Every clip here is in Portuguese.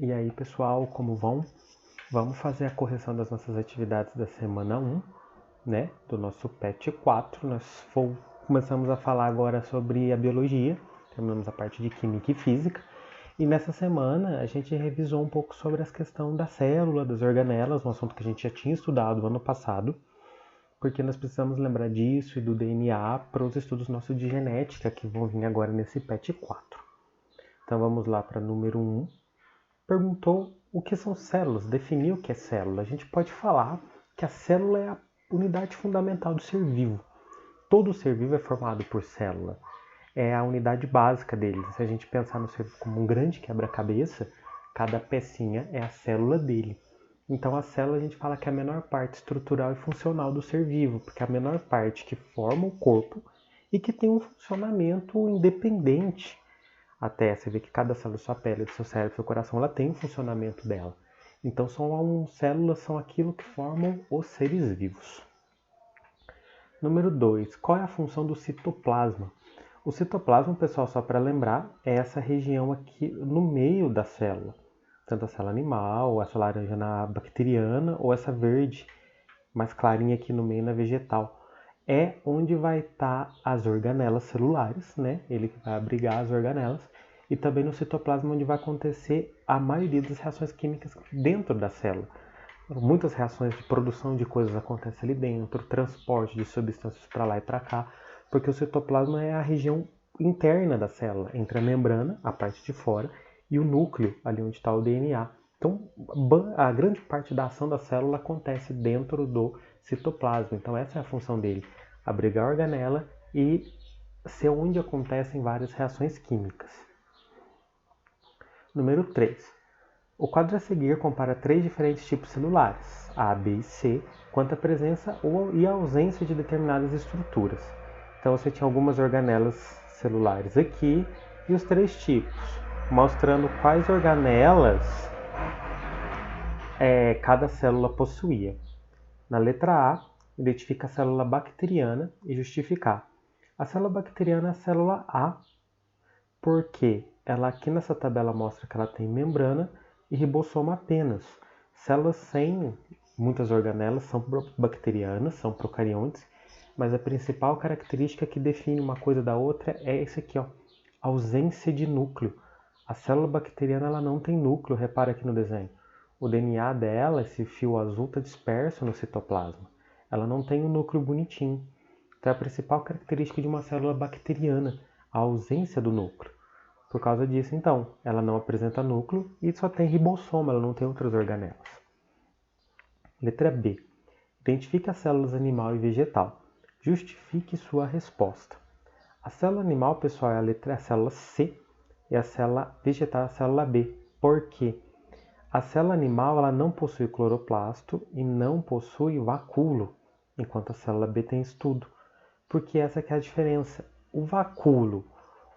E aí, pessoal, como vão? Vamos fazer a correção das nossas atividades da semana 1, né? Do nosso PET 4. Começamos a falar agora sobre a biologia, terminamos a parte de química e física. E nessa semana a gente revisou um pouco sobre a questão da célula, das organelas, um assunto que a gente já tinha estudado ano passado, porque nós precisamos lembrar disso e do DNA para os estudos nossos de genética que vão vir agora nesse PET 4. Então vamos lá para número 1. Perguntou o que são células, definiu o que é célula. A gente pode falar que a célula é a unidade fundamental do ser vivo. Todo ser vivo é formado por célula. É a unidade básica dele. Se a gente pensar no ser vivo como um grande quebra-cabeça, cada pecinha é a célula dele. Então a célula a gente fala que é a menor parte estrutural e funcional do ser vivo, porque é a menor parte que forma o corpo e que tem um funcionamento independente. Até você vê que cada célula da sua pele, do seu cérebro, do seu coração, ela tem um funcionamento dela. Então células são aquilo que formam os seres vivos. Número 2. Qual é a função do citoplasma? O citoplasma, pessoal, só para lembrar, é essa região aqui no meio da célula. Tanto a célula animal, essa laranja na bacteriana, ou essa verde mais clarinha aqui no meio na vegetal. É onde vai estar as organelas celulares, né? Ele vai abrigar as organelas. E também no citoplasma, onde vai acontecer a maioria das reações químicas dentro da célula. Muitas reações de produção de coisas acontecem ali dentro, transporte de substâncias para lá e para cá, porque o citoplasma é a região interna da célula, entre a membrana, a parte de fora, e o núcleo, ali onde está o DNA. Então, a grande parte da ação da célula acontece dentro do citoplasma. Então, essa é a função dele, abrigar a organela e ser onde acontecem várias reações químicas. Número 3. O quadro a seguir compara 3 diferentes tipos celulares, A, B e C, quanto à presença e a ausência de determinadas estruturas. Então você tinha algumas organelas celulares aqui e os 3 tipos, mostrando quais organelas cada célula possuía. Na letra A, identifica a célula bacteriana e justificar. A célula bacteriana é a célula A, porque ela aqui nessa tabela mostra que ela tem membrana e ribossomo apenas. Células sem muitas organelas são bacterianas, são procariontes, mas a principal característica que define uma coisa da outra é esse aqui, ó, ausência de núcleo. A célula bacteriana ela não tem núcleo, repara aqui no desenho. O DNA dela, esse fio azul, está disperso no citoplasma. Ela não tem um núcleo bonitinho. Então é a principal característica de uma célula bacteriana, a ausência do núcleo. Por causa disso, então, ela não apresenta núcleo e só tem ribossomo, ela não tem outras organelas. Letra B. Identifique as células animal e vegetal. Justifique sua resposta. A célula animal, pessoal, é a célula C e a célula vegetal é a célula B. Por quê? A célula animal ela não possui cloroplasto e não possui vacúolo, enquanto a célula B tem isso tudo. Porque essa que é a diferença. O vacúolo,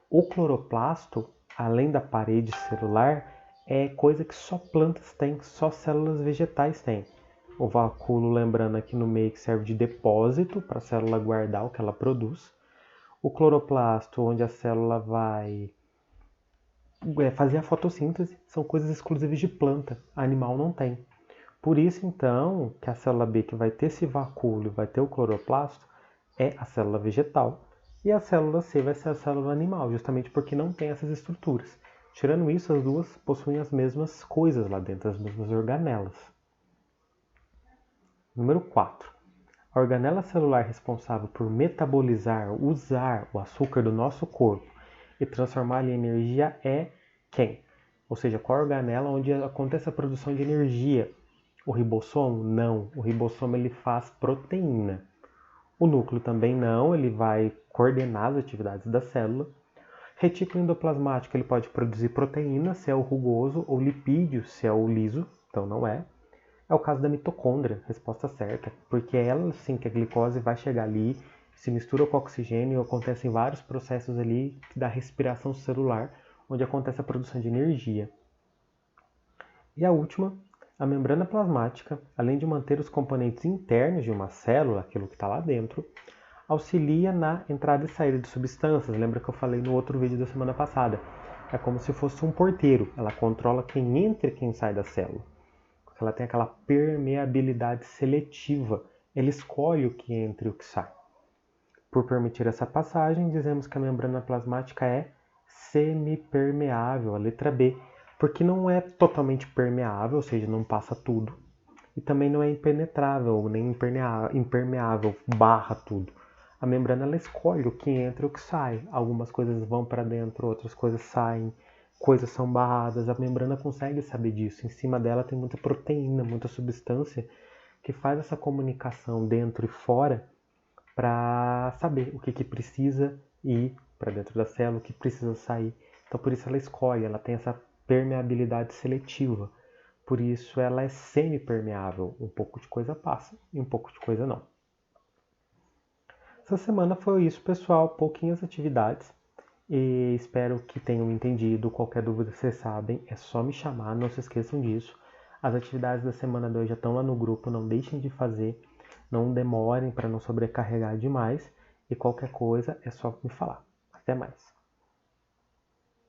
o cloroplasto, além da parede celular, é coisa que só plantas têm, só células vegetais têm. O vacúolo, lembrando aqui no meio, que serve de depósito para a célula guardar o que ela produz. O cloroplasto, onde a célula vai fazer a fotossíntese, são coisas exclusivas de planta, animal não tem. Por isso, então, que a célula B, que vai ter esse vacúolo e vai ter o cloroplasto, é a célula vegetal. E a célula C vai ser a célula animal, justamente porque não tem essas estruturas. Tirando isso, as duas possuem as mesmas coisas lá dentro, as mesmas organelas. Número 4. A organela celular responsável por metabolizar, usar o açúcar do nosso corpo e transformá-lo em energia é quem? Ou seja, qual a organela onde acontece a produção de energia? O ribossomo? Não. O ribossomo ele faz proteína. O núcleo também não, ele vai coordenar as atividades da célula. Retículo endoplasmático ele pode produzir proteína, se é o rugoso, ou lipídio, se é o liso, então não é. É o caso da mitocôndria, resposta certa, porque é ela sim que a glicose vai chegar ali, se mistura com o oxigênio e acontecem vários processos ali da respiração celular, onde acontece a produção de energia. E a última, a membrana plasmática, além de manter os componentes internos de uma célula, aquilo que está lá dentro, auxilia na entrada e saída de substâncias. Lembra que eu falei no outro vídeo da semana passada? é como se fosse um porteiro. Ela controla quem entra e quem sai da célula. Ela tem aquela permeabilidade seletiva. Ele escolhe o que entra e o que sai. Por permitir essa passagem, dizemos que a membrana plasmática é semipermeável, a letra B, porque não é totalmente permeável, ou seja, não passa tudo, e também não é impenetrável, nem impermeável, barra tudo. A membrana ela escolhe o que entra e o que sai. Algumas coisas vão para dentro, outras coisas saem, coisas são barradas. A membrana consegue saber disso. Em cima dela tem muita proteína, muita substância que faz essa comunicação dentro e fora para saber o que precisa ir para dentro da célula, o que precisa sair. Então, por isso ela escolhe, ela tem essa permeabilidade seletiva. Por isso ela é semi-permeável. Um pouco de coisa passa e um pouco de coisa não. Essa semana foi isso, pessoal. Pouquinhas atividades. E espero que tenham entendido. Qualquer dúvida, vocês sabem, é só me chamar. Não se esqueçam disso. As atividades da semana 2 já estão lá no grupo. Não deixem de fazer. Não demorem para não sobrecarregar demais. E qualquer coisa é só me falar. Até mais.